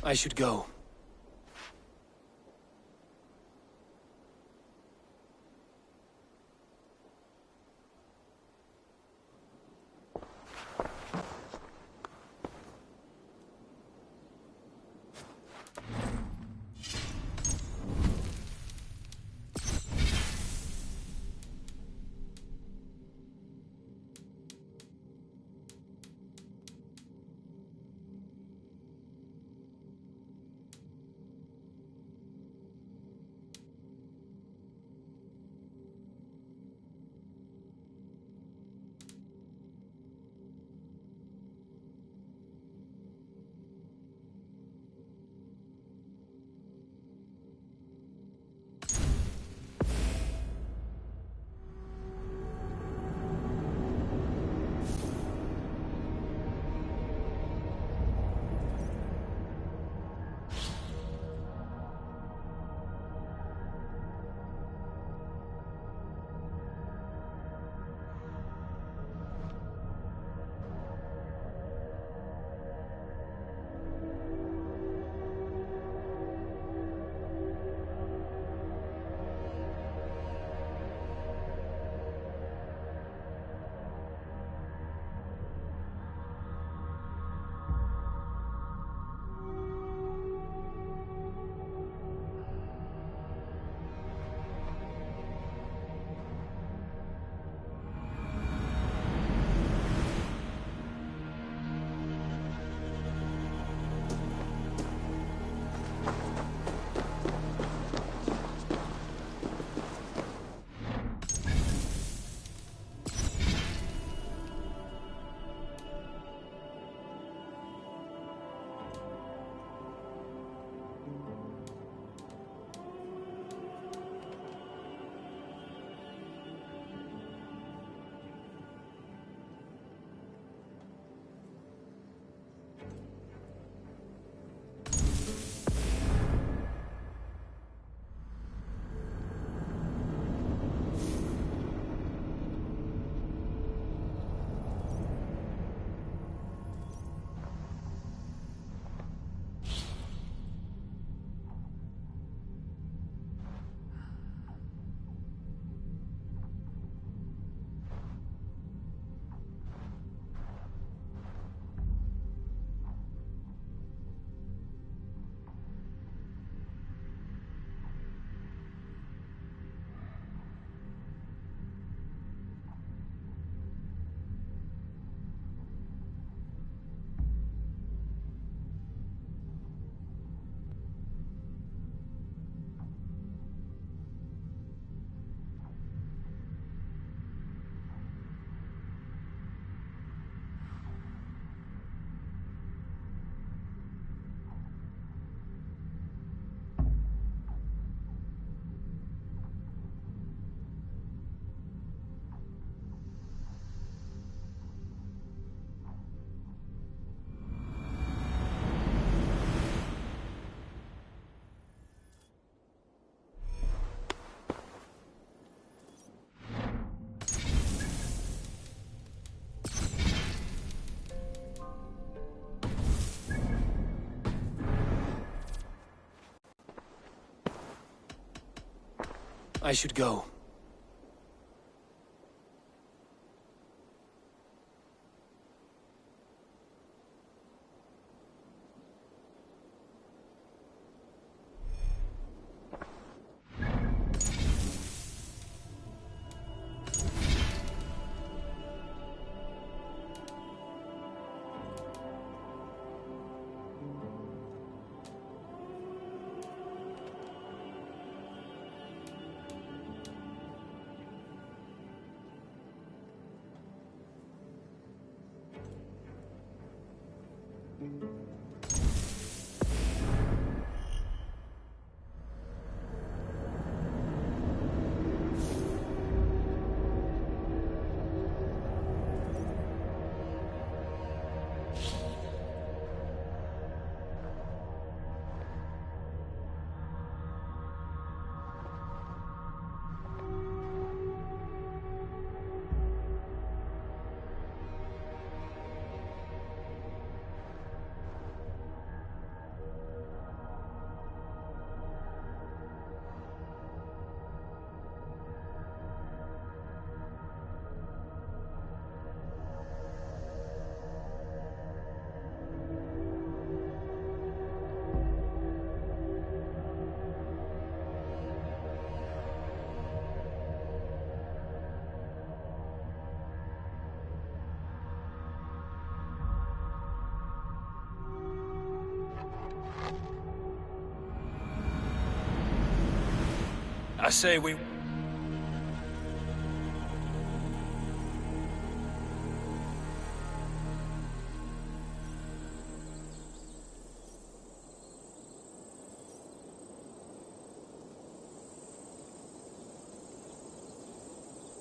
I should go. I should go. I say we...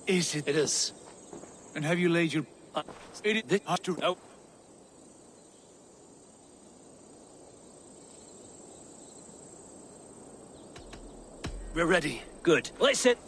Is it? It is. And have you laid your... Oh. We're ready. Good. Let's sit.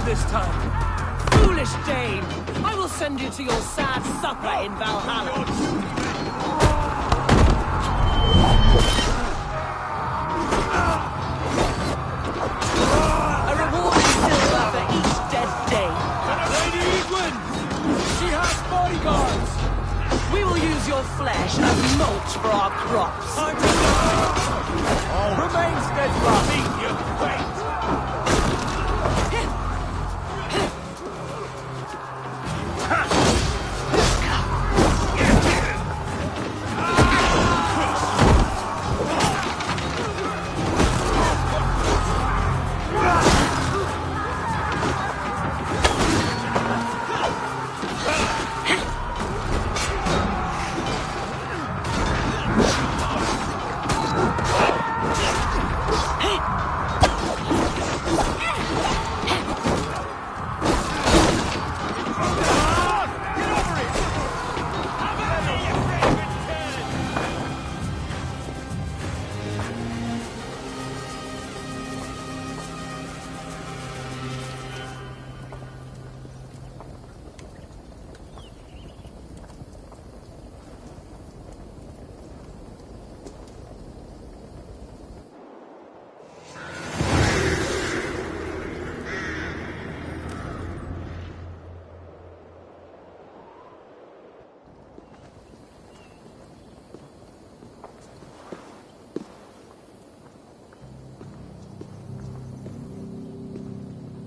This time. Foolish Dane! I will send you to your sad supper in Valhalla. past bodyguards! We will use your flesh as mulch for our crops. Remain steadfast. Meet your fate!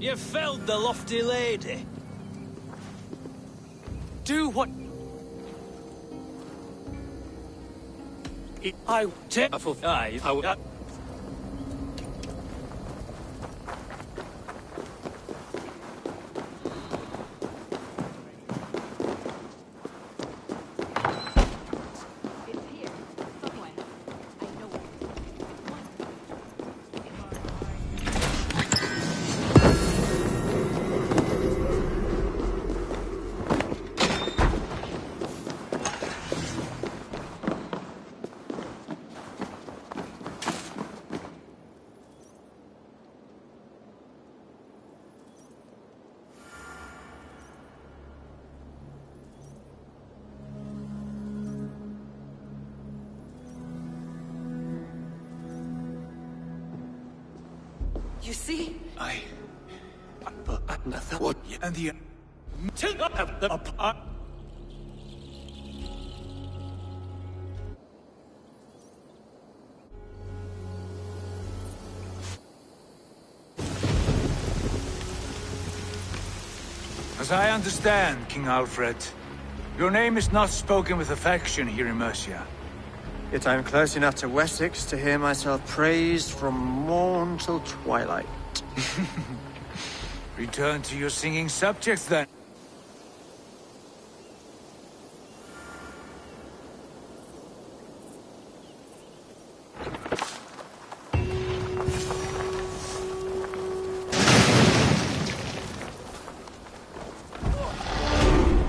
You felled the lofty lady. Do what... I take for I would. It's here, somewhere. I know it. You see? But nothing. What? And the... As I understand, King Alfred, your name is not spoken with affection here in Mercia. Yet I am close enough to Wessex to hear myself praised from morn till twilight. Return to your singing subjects, then.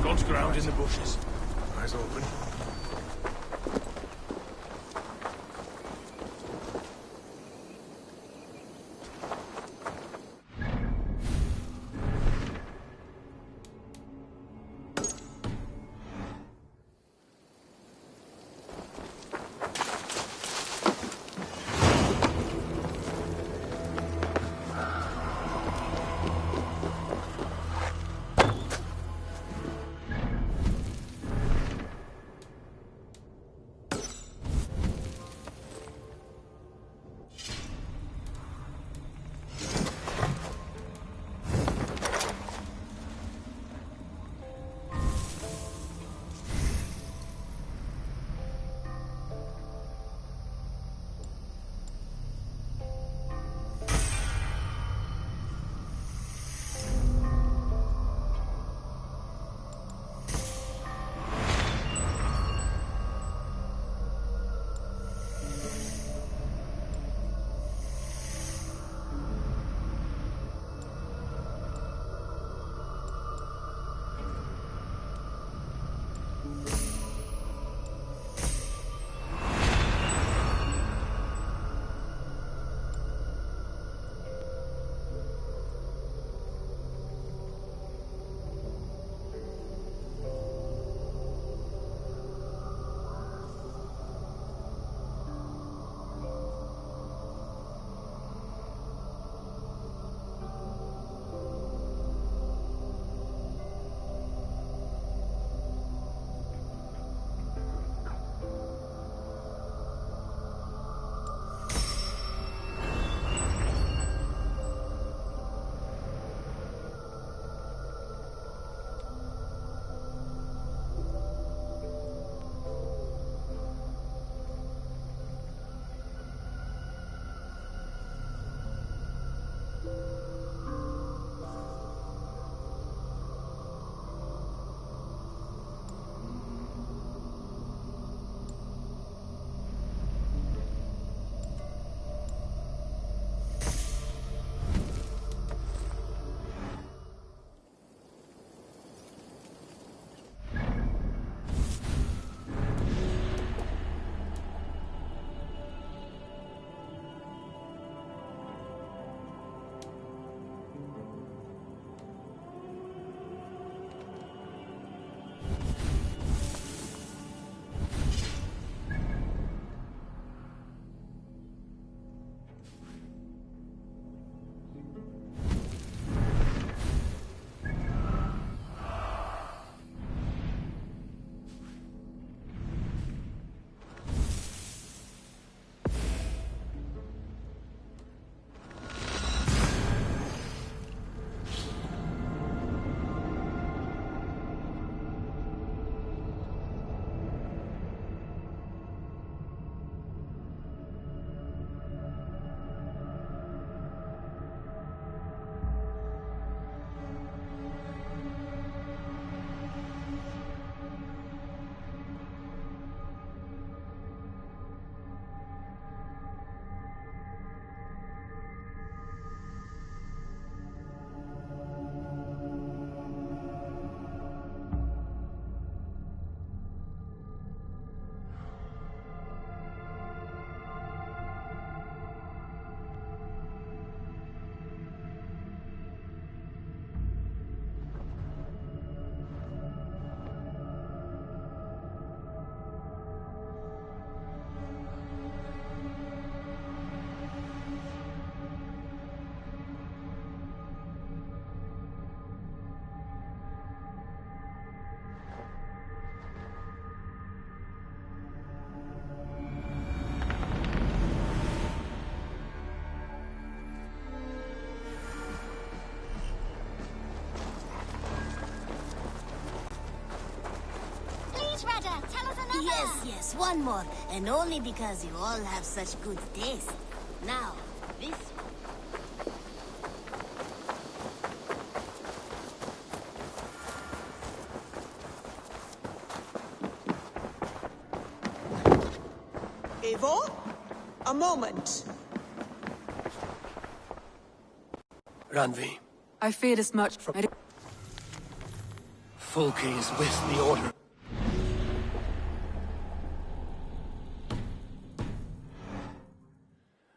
God's ground in the bushes. Eyes open. Yes, one more. And only because you all have such good taste. Now, this... Eivor? A moment. Randvi, I feared as much. Fulke is with the Order.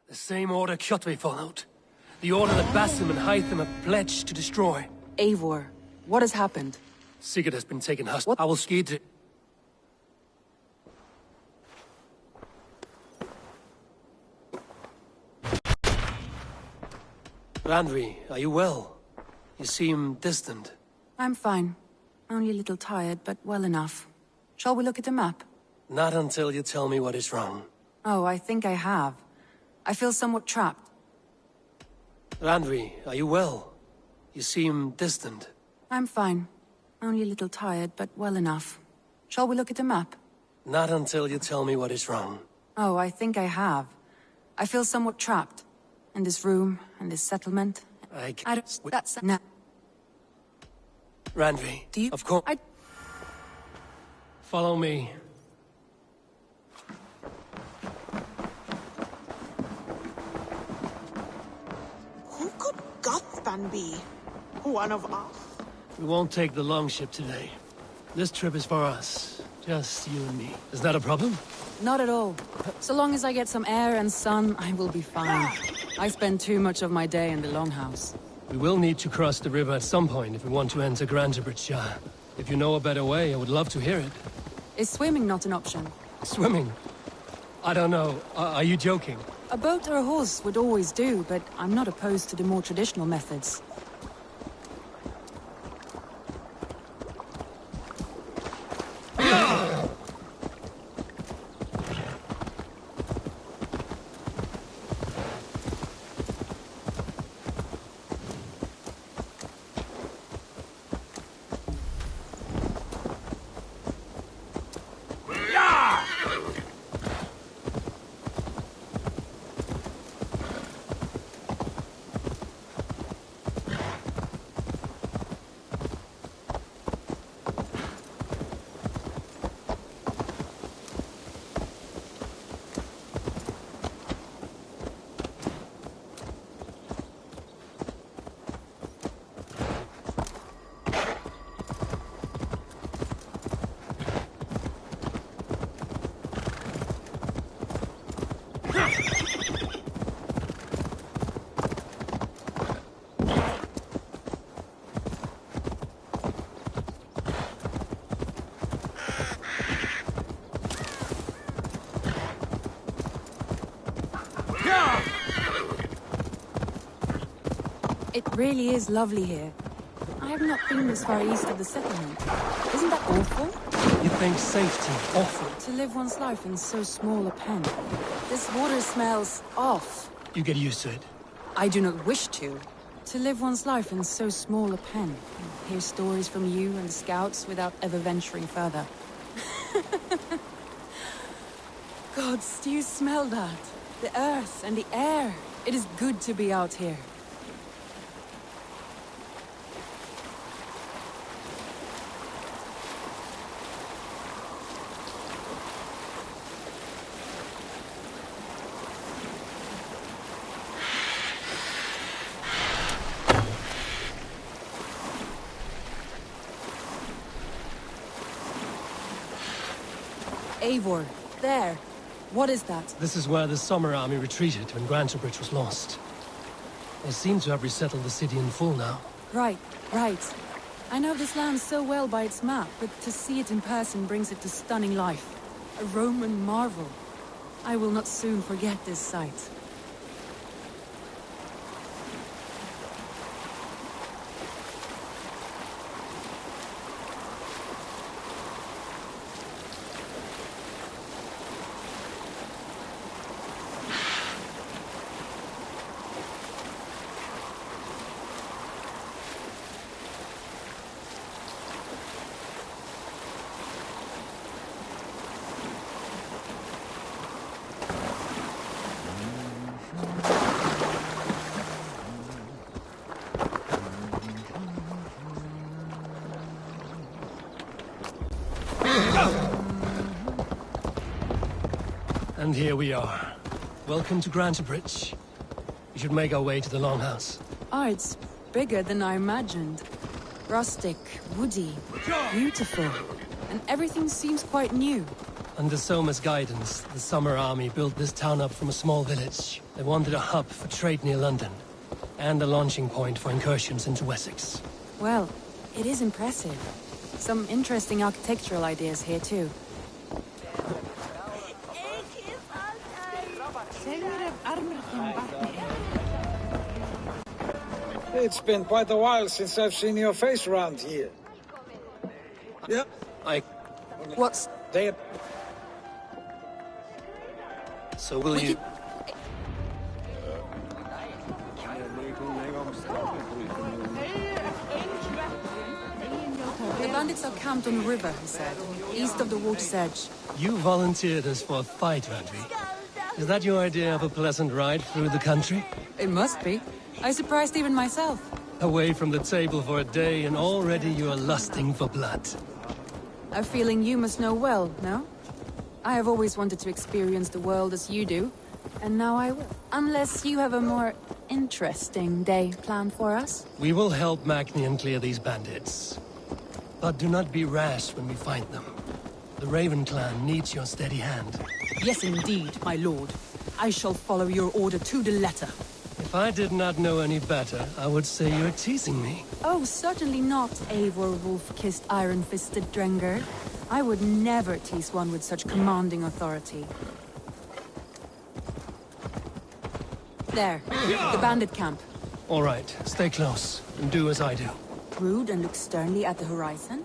The same order Kjotve followed. The order that Basim and Hytham have pledged to destroy. Eivor, what has happened? Sigurd has been taken hostage. I will ski to... Randvi, are you well? You seem distant. I'm fine. Only a little tired, but well enough. Shall we look at the map? Not until you tell me what is wrong. Oh, I think I have. I feel somewhat trapped. Randvi, are you well? You seem distant. I'm fine. Only a little tired, but well enough. Shall we look at the map? Not until you tell me what is wrong. Oh, I think I have. I feel somewhat trapped. In this room, and this settlement. I don't... That's... No. Randvi, Do you... Of course... Follow me. Who could Gothban be? One of us? We won't take the longship today. This trip is for us. Just you and me. Is that a problem? Not at all. So long as I get some air and sun, I will be fine. I spend too much of my day in the longhouse. We will need to cross the river at some point if we want to enter Grantebridge. If you know a better way, I would love to hear it. Is swimming not an option? Swimming? I don't know. Are you joking? A boat or a horse would always do, but I'm not opposed to the more traditional methods. It really is lovely here. I have not been this far east of the settlement. Isn't that awful? You think safety awful? To live one's life in so small a pen. This water smells off. You get used to it. I do not wish to. To live one's life in so small a pen. And hear stories from you and the scouts without ever venturing further. Gods, do you smell that? The earth and the air. It is good to be out here. Eivor, there. What is that? This is where the Summer Army retreated when Grantebridge was lost. They seem to have resettled the city in full now. Right. I know this land so well by its map, but to see it in person brings it to stunning life. A Roman marvel. I will not soon forget this sight. And here we are. Welcome to Grantebridge. We should make our way to the Longhouse. Oh, it's bigger than I imagined. Rustic, woody, beautiful. And everything seems quite new. Under Soma's guidance, the Summer Army built this town up from a small village. They wanted a hub for trade near London, and a launching point for incursions into Wessex. Well, it is impressive. Some interesting architectural ideas here too. It's been quite a while since I've seen your face around here. Yeah. What's... They... So will you... The bandits are camped on the river, he said, east of the water's edge. You volunteered us for a fight, Randvi. Is that your idea of a pleasant ride through the country? It must be. I surprised even myself. Away from the table for a day and already you are lusting for blood. A feeling you must know well, no? I have always wanted to experience the world as you do, and now I will. Unless you have a more interesting day planned for us? We will help Magnian clear these bandits. But do not be rash when we find them. The Raven clan needs your steady hand. Yes, indeed, my lord. I shall follow your order to the letter. If I did not know any better, I would say you're teasing me. Oh, certainly not, Eivor wolf-kissed iron-fisted Drenger. I would never tease one with such commanding authority. There, the bandit camp. All right, stay close, and do as I do. Rude and look sternly at the horizon?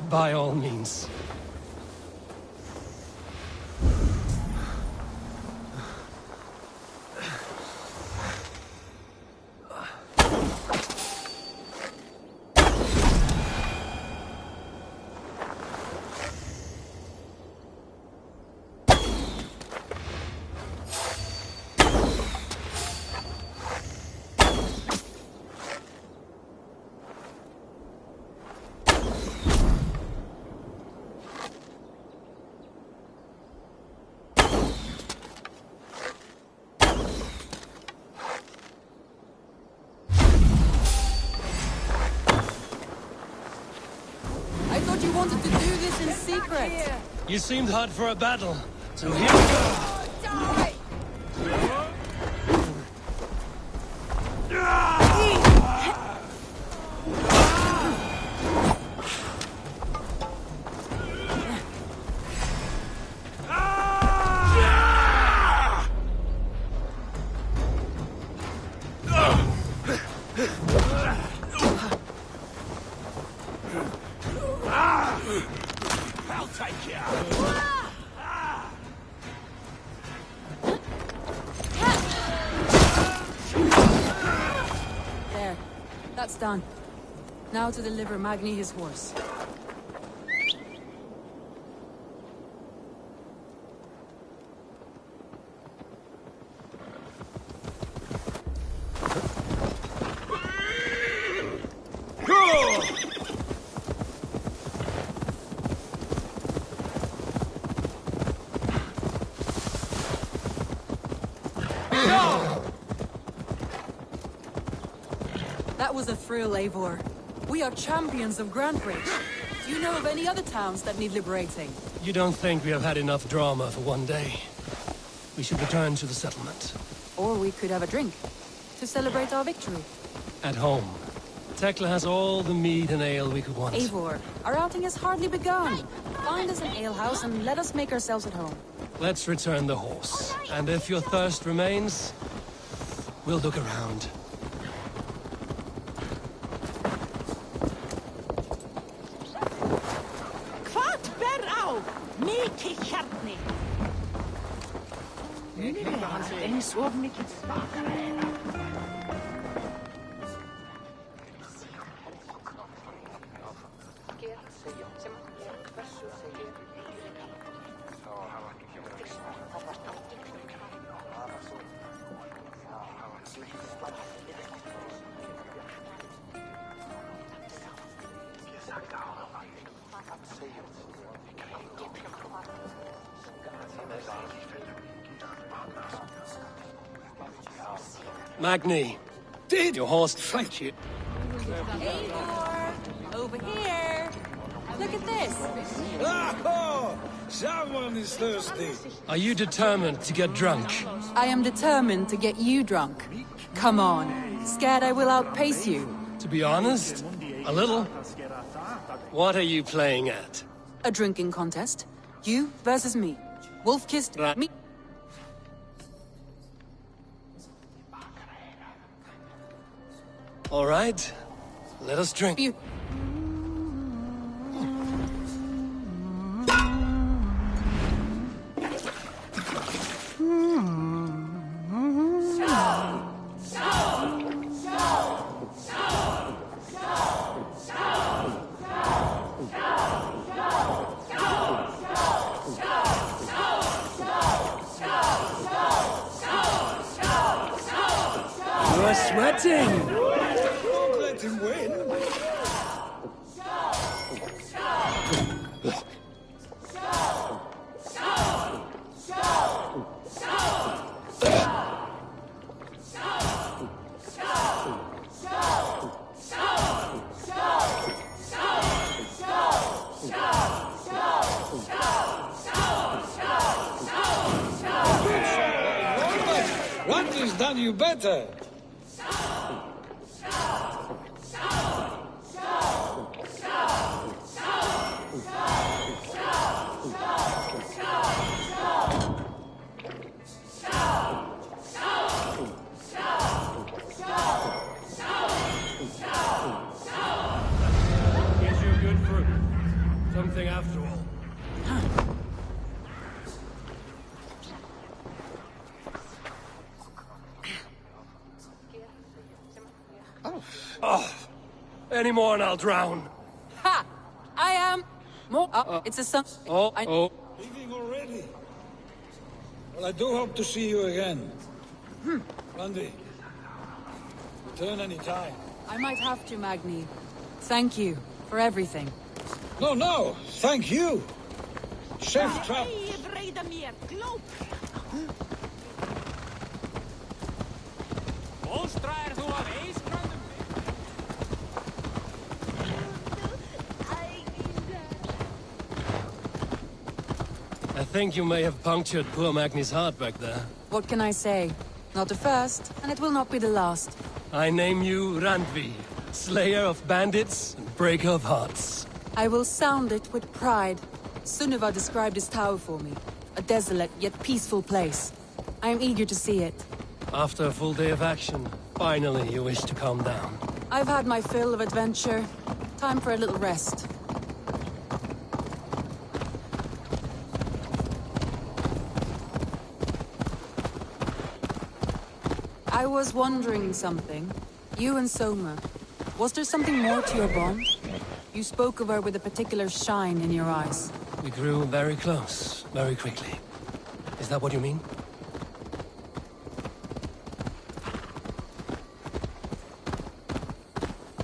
By all means. You wanted to do this in secret. You seemed hot for a battle, so here we go. There. That's done. Now to deliver Magni his horse. That was a thrill, Eivor. We are champions of Grantebridge. Do you know of any other towns that need liberating? You don't think we have had enough drama for one day? We should return to the settlement. Or we could have a drink, to celebrate our victory. At home. Tekla has all the mead and ale we could want. Eivor, our outing has hardly begun. Find us an alehouse and let us make ourselves at home. Let's return the horse. And if your thirst remains, we'll look around. Magni, Did your horse... thank you. Eivor! Over here! Look at this! Oh, someone is thirsty. Are you determined to get drunk? I am determined to get you drunk. Come on. Scared I will outpace you? To be honest, a little. What are you playing at? A drinking contest. You versus me. Wolf kissed me. All right, let us drink. You. You are sweating! Don't let him win. What has done you better? Gives you good fruit. Something after all. Oh, any more and I'll drown. Ha! I am more. It's a sun. Leaving already? Well, I do hope to see you again. Randy, return any time. I might have to, Magni. Thank you for everything. No, thank you. Safe travel. I think you may have punctured poor Magni's heart back there. What can I say? Not the first, and it will not be the last. I name you Randvi, slayer of bandits and breaker of hearts. I will sound it with pride. Sunniva described this tower for me. A desolate yet peaceful place. I am eager to see it. After a full day of action, finally you wish to calm down. I've had my fill of adventure. Time for a little rest. I was wondering something. You and Soma. Was there something more to your bond? You spoke of her with a particular shine in your eyes. We grew very close, very quickly. Is that what you mean?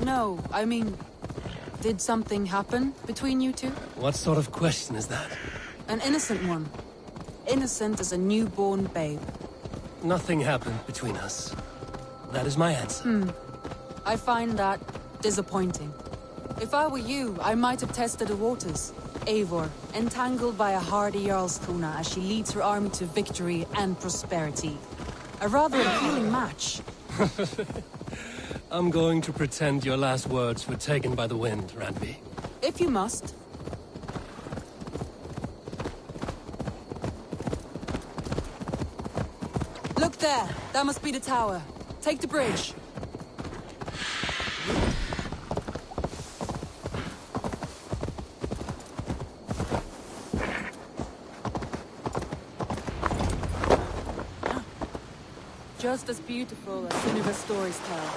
No, I mean... Did something happen between you two? What sort of question is that? An innocent one. Innocent as a newborn babe. Nothing happened between us. That is my answer. I find that disappointing. If I were you, I might have tested the waters. Eivor, entangled by a hardy Jarlskona as she leads her army to victory and prosperity. A rather appealing match. I'm going to pretend your last words were taken by the wind, Randvi. If you must. Look there! That must be the tower. Take the bridge. Just as beautiful as Sunniva's stories tell.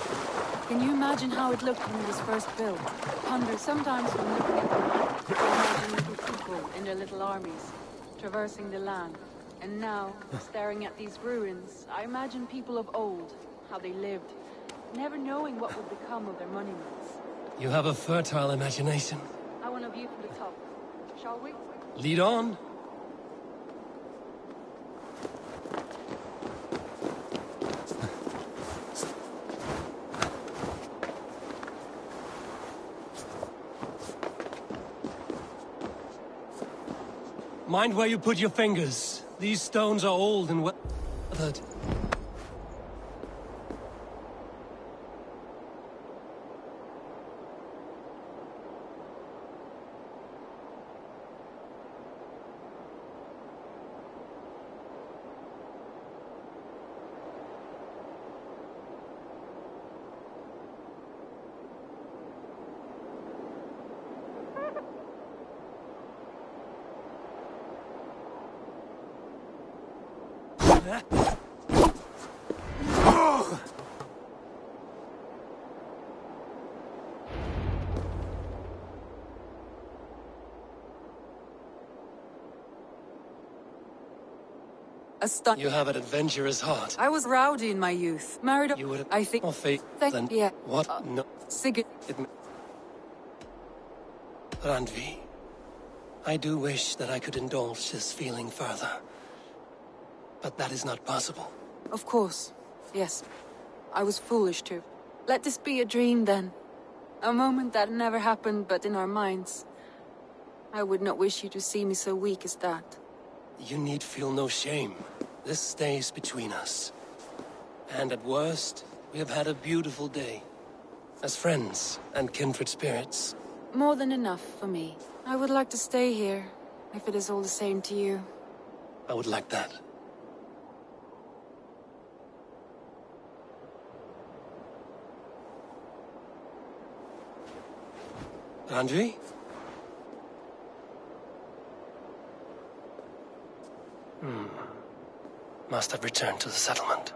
Can you imagine how it looked when it was first built? Ponder sometimes when looking at the map, I imagine little people in their little armies, traversing the land. And now, staring at these ruins, I imagine people of old, how they lived, never knowing what would become of their monuments. You have a fertile imagination. I want a view from the top. Shall we? Lead on. Mind where you put your fingers. These stones are old and weathered. You have an adventurous heart. I was rowdy in my youth. Married. You would have I think. more faith than Yeah. what? No. Sigurd. Randvi, I do wish that I could indulge this feeling further. But that is not possible. Of course. Yes. I was foolish too. Let this be a dream then. A moment that never happened but in our minds. I would not wish you to see me so weak as that. You need feel no shame. This stays between us. And at worst, we have had a beautiful day. As friends and kindred spirits. More than enough for me. I would like to stay here, if it is all the same to you. I would like that. Randvi? Must have returned to the settlement.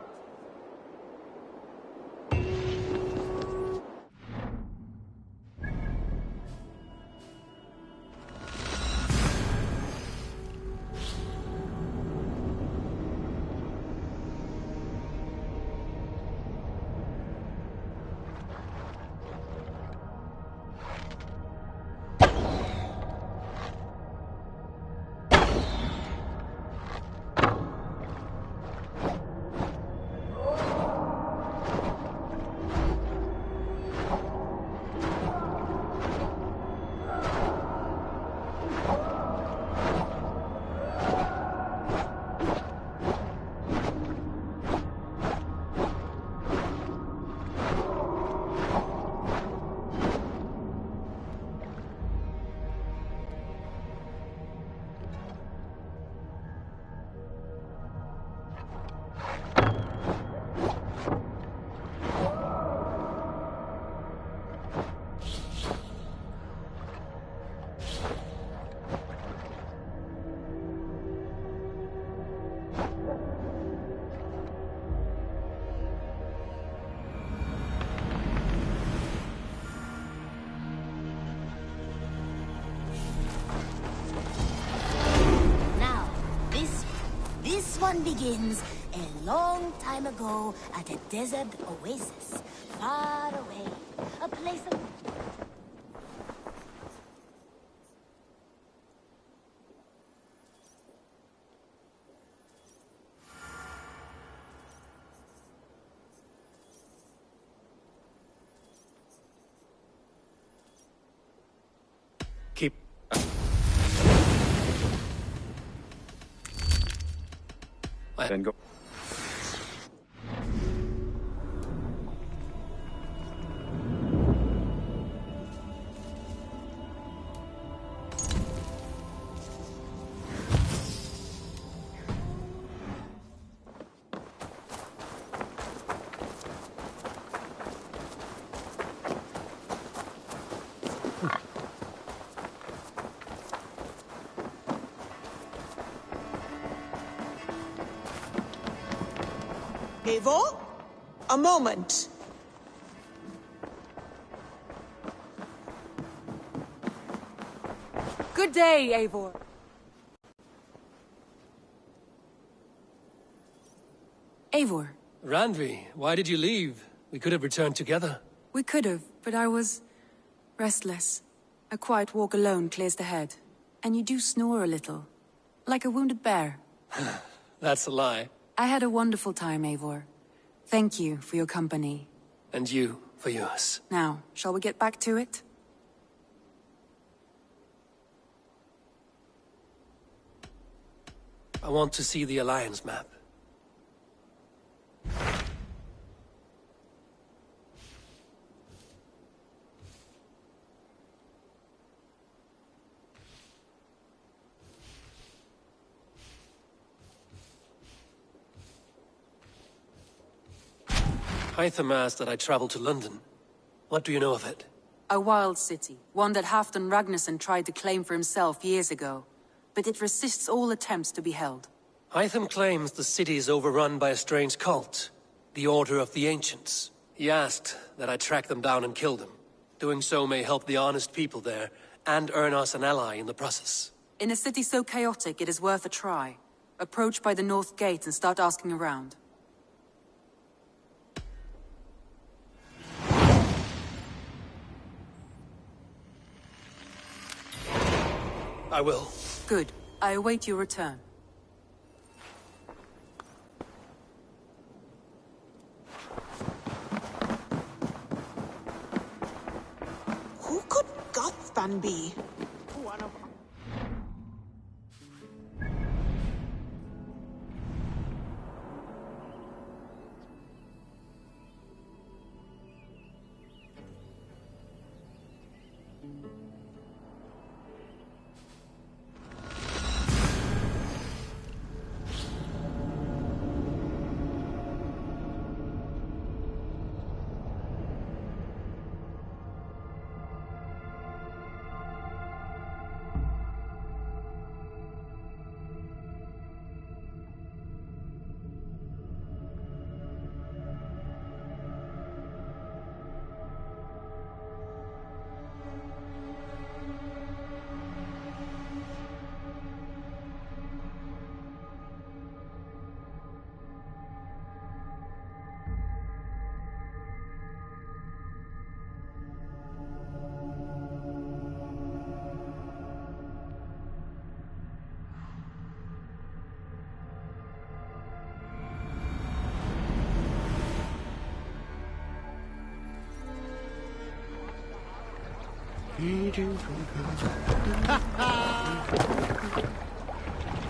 This one begins a long time ago at a desert oasis, far away. A place of... Keep... Then go. Eivor? A moment. Good day, Eivor. Eivor. Randvi, why did you leave? We could have returned together. We could have, but I was... restless. A quiet walk alone clears the head. And you do snore a little. Like a wounded bear. That's a lie. I had a wonderful time, Eivor. Thank you for your company. And you for yours. Now, shall we get back to it? I want to see the Alliance map. Hytham asked that I travel to London. What do you know of it? A wild city, one that Halfdan Ragnarsson tried to claim for himself years ago. But it resists all attempts to be held. Hytham claims the city is overrun by a strange cult, the Order of the Ancients. He asked that I track them down and kill them. Doing so may help the honest people there, and earn us an ally in the process. In a city so chaotic, it is worth a try. Approach by the North Gate and start asking around. I will. Good. I await your return. Who could Gothspan be?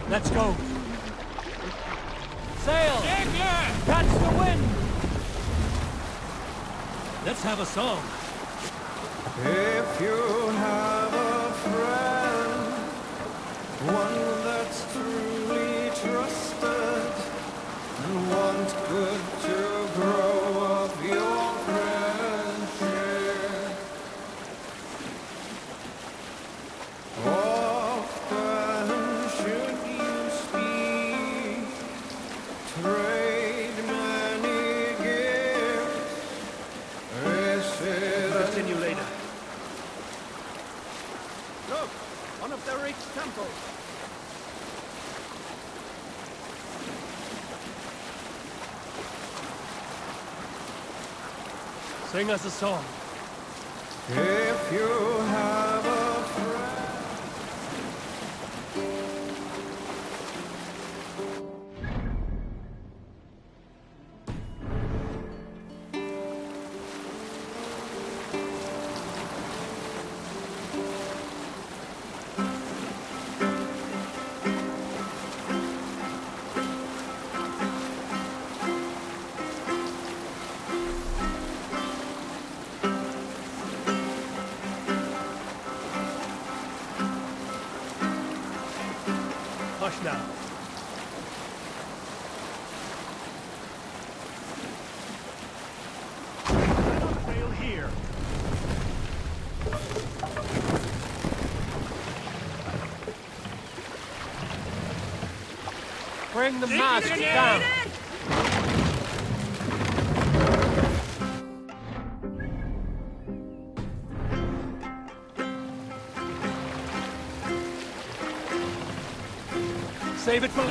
Let's go. Sail! Catch the wind! Let's have a song. If you have a friend, one that's truly trusted, and want good to grow of your friendship, often should you speak, trade many gifts. Continue later. Look! One of the rich temples. Sing us a song. If you have a friend. Hush now. Cannot fail here. Bring the mask down. Save it for...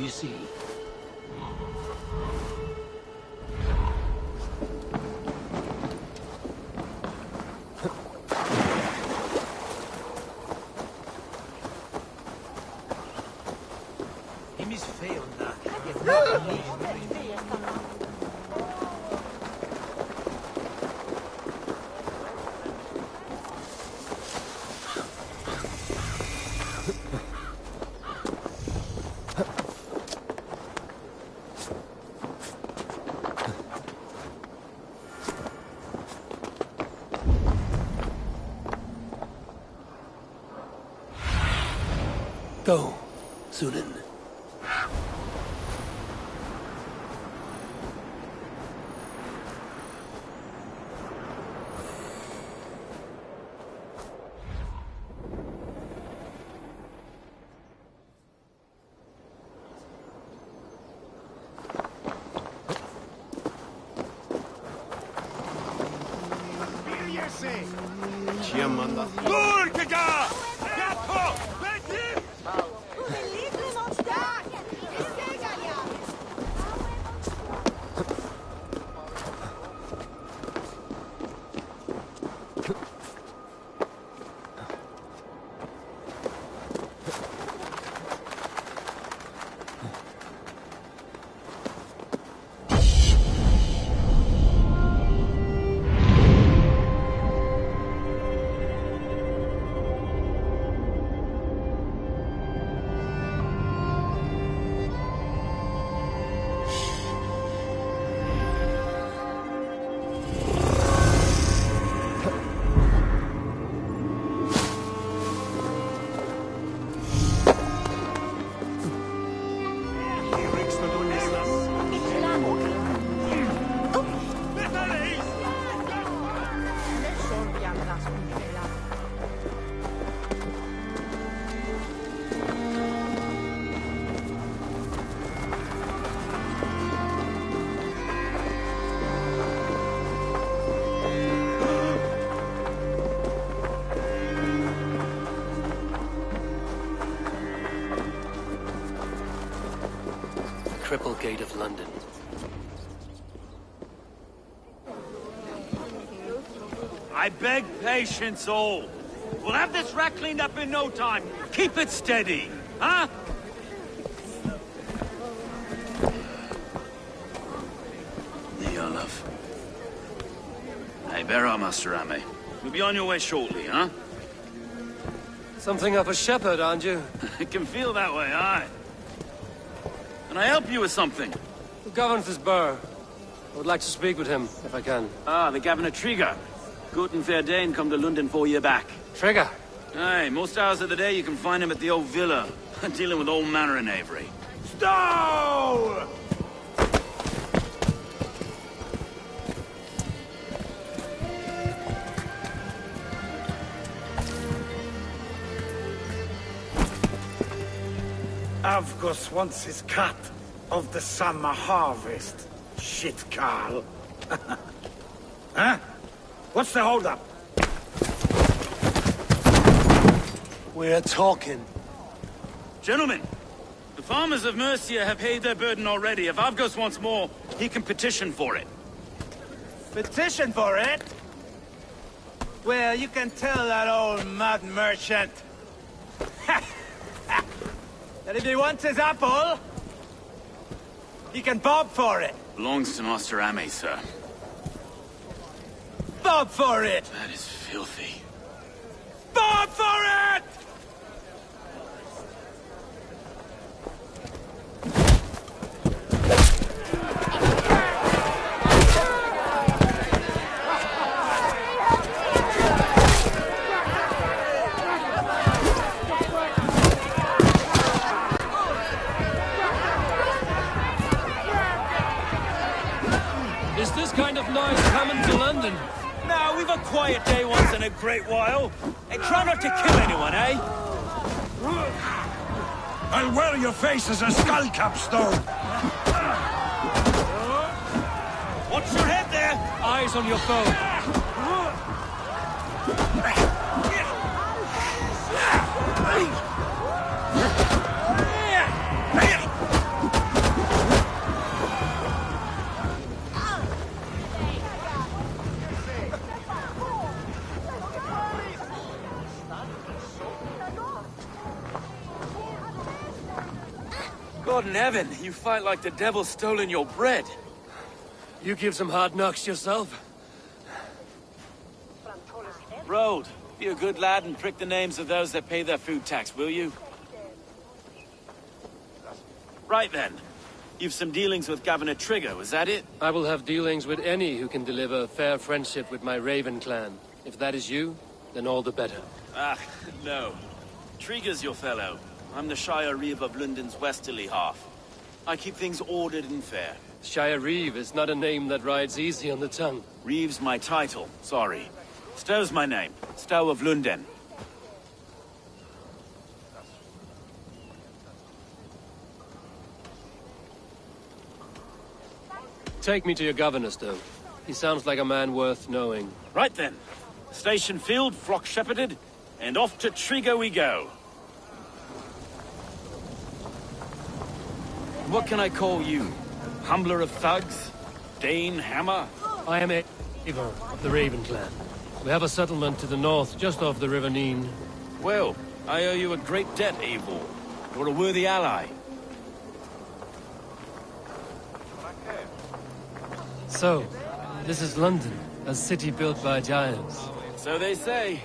you see? Go, Sunan. Cripplegate of London. I beg patience, all. We'll have this wreck cleaned up in no time. Keep it steady, huh? There you are, love. Hey, bear up, Master Ame. You'll be on your way shortly, huh? Something of a shepherd, aren't you? It can feel that way, aye. Can I help you with something? Who governs this burr? I would like to speak with him, if I can. Ah, the Governor Trigger. Good and fair Dane come to London 4 year back. Trigger? Aye, most hours of the day you can find him at the old villa, dealing with all manner of knavery. Stow! Avgus wants his cut of the summer harvest. Shit, Carl. Huh? What's the holdup? We're talking. Gentlemen, the farmers of Mercia have paid their burden already. If Avgus wants more, he can petition for it. Petition for it? Well, you can tell that old mud merchant that if he wants his apple, he can bob for it. Belongs to Master Ame, sir. Bob for it! That is filthy. Bob for it! Is this kind of noise coming to London? No, we've a quiet day once in a great while. And try not to kill anyone, eh? I'll wear your face as a skull capstone. Watch your head there! Eyes on your foe. God in heaven, you fight like the devil's stolen your bread. You give some hard knocks yourself. Road, be a good lad and prick the names of those that pay their food tax, will you? Right then. You've some dealings with Governor Trigger, was that it? I will have dealings with any who can deliver a fair friendship with my Raven clan. If that is you, then all the better. Ah, no. Trigger's your fellow. I'm the Shire Reeve of London's westerly half. I keep things ordered and fair. Shire Reeve is not a name that rides easy on the tongue. Reeve's my title, sorry. Stow's my name. Stow of London. Take me to your governor, Stow. He sounds like a man worth knowing. Right then. Station field, flock shepherded, and off to Trigger we go. What can I call you? Humbler of thugs? Dane Hammer? I am Eivor of the Raven clan. We have a settlement to the north, just off the River Neen. Well, I owe you a great debt, Eivor. You're a worthy ally. So, this is London, a city built by giants. So they say.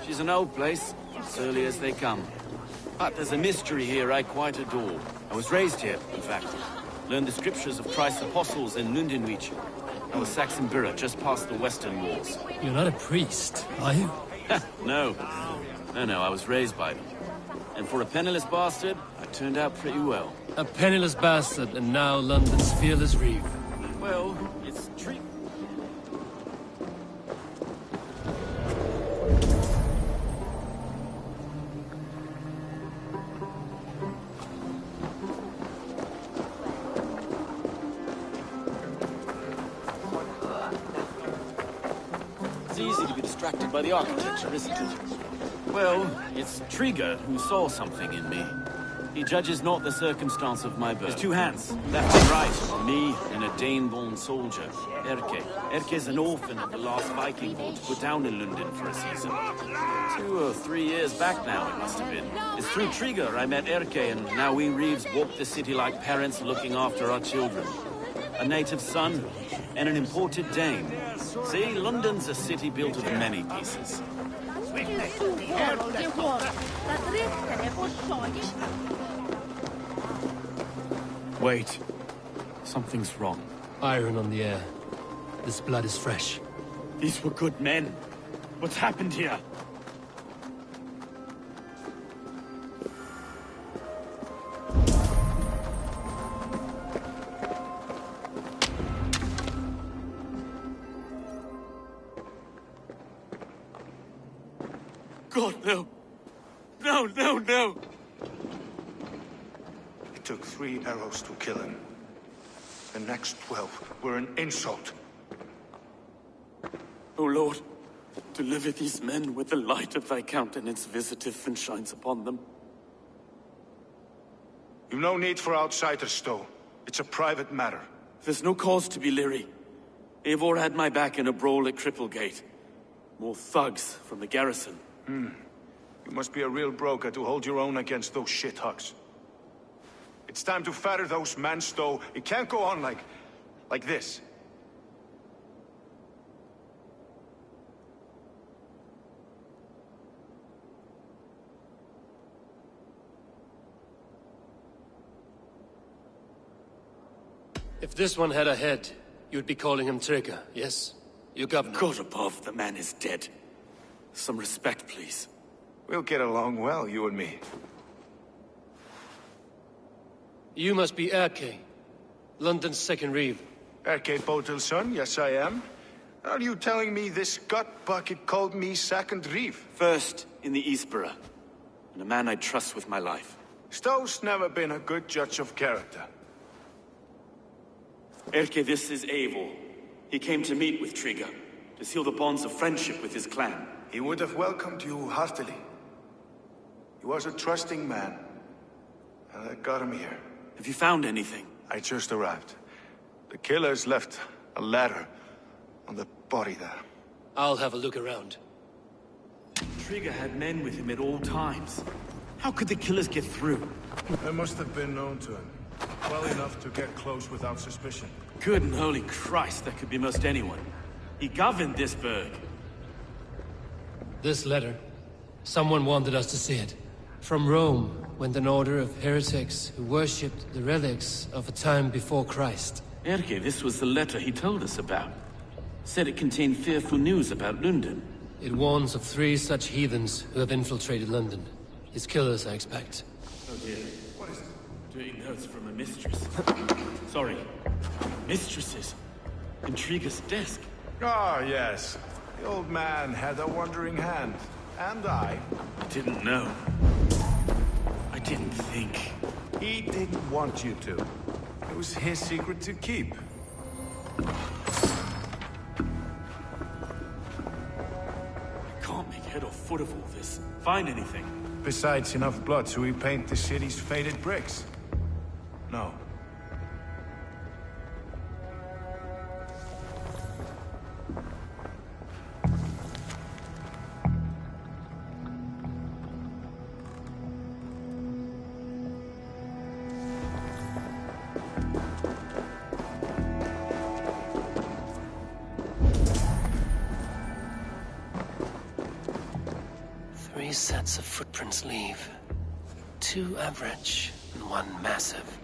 She's an old place, surly as they come. But there's a mystery here I quite adore. I was raised here, in fact. Learned the scriptures of Christ's apostles in Lundenreach. I was Saxon Borough, just past the western walls. You're not a priest, are you? No. No, I was raised by them. And for a penniless bastard, I turned out pretty well. A penniless bastard, and now London's fearless Reeve. Well, it's true. It's easy to be distracted by the architecture, isn't it? Well, it's Trigger who saw something in me. He judges not the circumstance of my birth. There's two hands, left and right, me and a Dane-born soldier, Erke. Erke's an orphan of the last Viking boat put down in London for a season. 2 or 3 years back now, it must have been. It's through Trigger I met Erke, and now we Reeves walk the city like parents looking after our children. A native son, and an imported Dane. See, London's a city built of many pieces. Wait. Something's wrong. Iron on the air. This blood is fresh. These were good men. What's happened here? God, no. No. It took 3 arrows to kill him. The next 12 were an insult. O Lord, deliver these men with the light of thy countenance visiteth and shines upon them. You've no need for outsiders, Stow. It's a private matter. There's no cause to be leery. Eivor had my back in a brawl at Cripplegate. More thugs from the garrison. You must be a real broker to hold your own against those shithugs. It's time to fetter those men, Stow. It can't go on like this. If this one had a head, you'd be calling him Trigger, yes? Your governor. God above, the man is dead. Some respect, please. We'll get along well, you and me. You must be Erke, London's second Reeve. Erke Botel's son, yes I am. Are you telling me this gut bucket called me second Reeve? First in the Eastborough, and a man I trust with my life. Stow's never been a good judge of character. Erke, this is Eivor. He came to meet with Trigger, to seal the bonds of friendship with his clan. He would have welcomed you heartily. He was a trusting man. And I got him here. Have you found anything? I just arrived. The killers left a ladder on the body there. I'll have a look around. Trigger had men with him at all times. How could the killers get through? They must have been known to him. Well enough to get close without suspicion. Good and holy Christ, that could be most anyone. He governed this burg. This letter. Someone wanted us to see it. From Rome went an order of heretics who worshipped the relics of a time before Christ. Erke, this was the letter he told us about. Said it contained fearful news about London. It warns of 3 such heathens who have infiltrated London. His killers, I expect. Oh dear. What is it? Doing notes from a mistress. Sorry. Mistresses. Intriguer's desk. Ah, yes. The old man had a wandering hand. And I didn't know. I didn't think. He didn't want you to. It was his secret to keep. I can't make head or foot of all this. Find anything. Besides enough blood to repaint the city's faded bricks. No. Three sets of footprints leave. 2 average and 1 massive.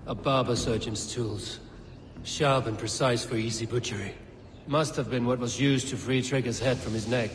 A barber surgeon's tools. Sharp and precise for easy butchery. Must have been what was used to free Trigger's head from his neck.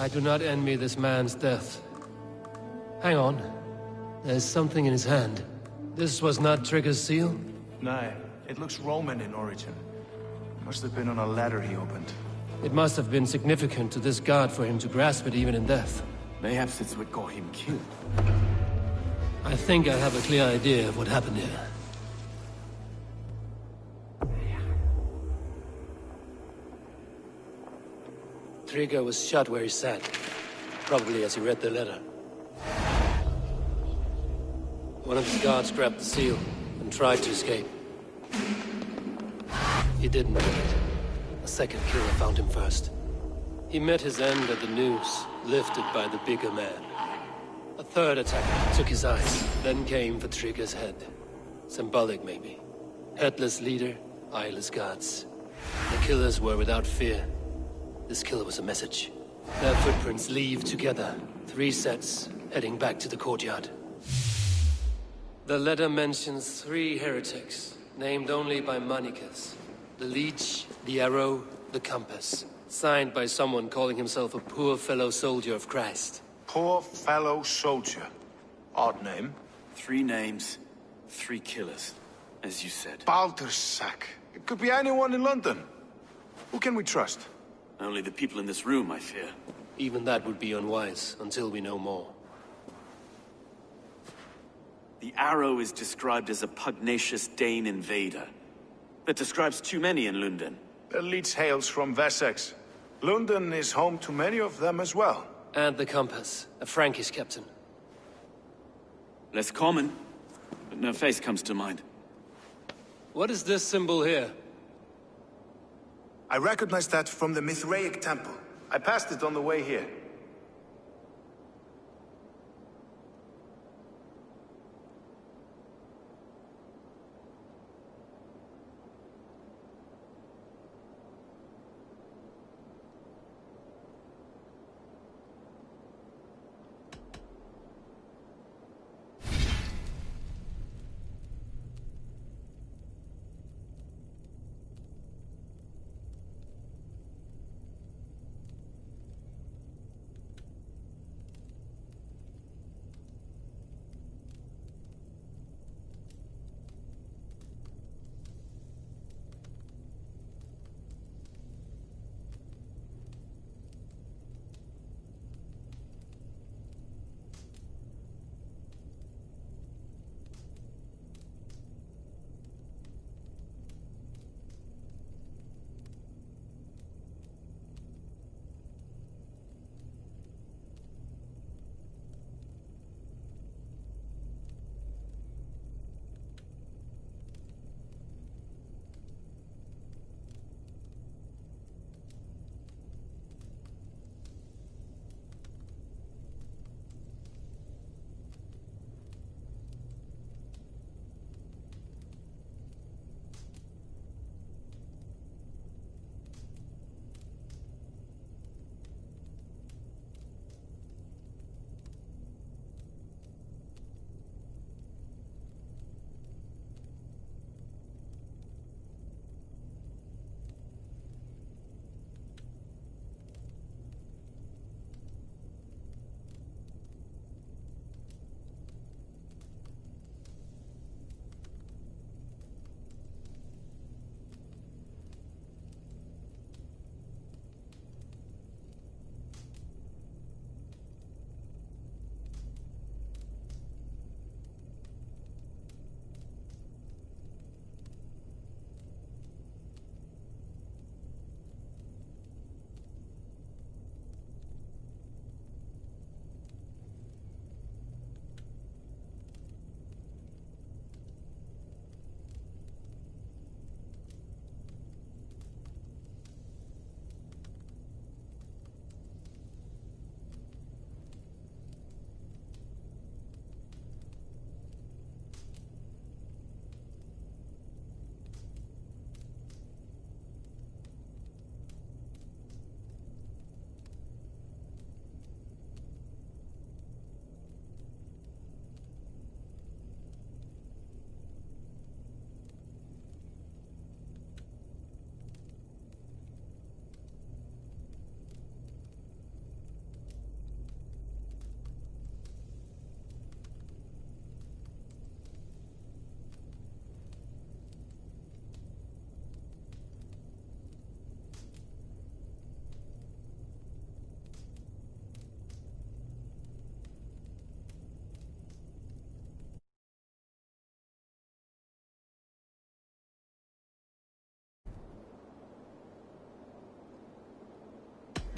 I do not envy this man's death. Hang on. There's something in his hand. This was not Trigger's seal? Nah, it looks Roman in origin. Must have been on a ladder he opened. It must have been significant to this god for him to grasp it even in death. Mayhaps it's what got him killed. I think I have a clear idea of what happened here. Trigger was shot where he sat, probably as he read the letter. One of his guards grabbed the seal and tried to escape. He didn't do it. A second killer found him first. He met his end at the noose, lifted by the bigger man. A third attacker took his eyes, then came for Trigger's head. Symbolic, maybe. Headless leader, eyeless guards. The killers were without fear. This kill was a message. Their footprints leave together. 3 sets, heading back to the courtyard. The letter mentions 3 heretics, named only by Manicus. The Leech, the Arrow, the Compass. Signed by someone calling himself a poor fellow soldier of Christ. Poor fellow soldier. Odd name. 3 names, 3 killers, as you said. Baldersack. It could be anyone in London. Who can we trust? Only the people in this room, I fear. Even that would be unwise, until we know more. The Arrow is described as a pugnacious Dane invader. That describes too many in London. The Leech hails from Wessex. London is home to many of them as well. And the Compass, a Frankish captain. Less common, but no face comes to mind. What is this symbol here? I recognize that from the Mithraic temple. I passed it on the way here.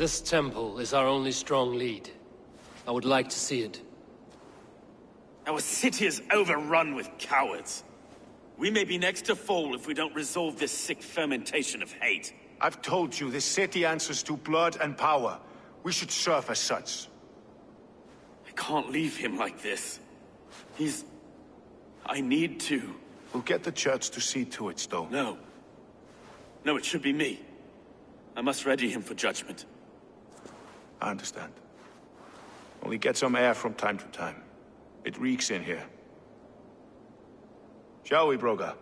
This temple is our only strong lead. I would like to see it. Our city is overrun with cowards. We may be next to fall if we don't resolve this sick fermentation of hate. I've told you, this city answers to blood and power. We should serve as such. I can't leave him like this. I need to. We'll get the church to see to it, Stowe. No. No, it should be me. I must ready him for judgment. I understand. Only get some air from time to time. It reeks in here. Shall we, Broga?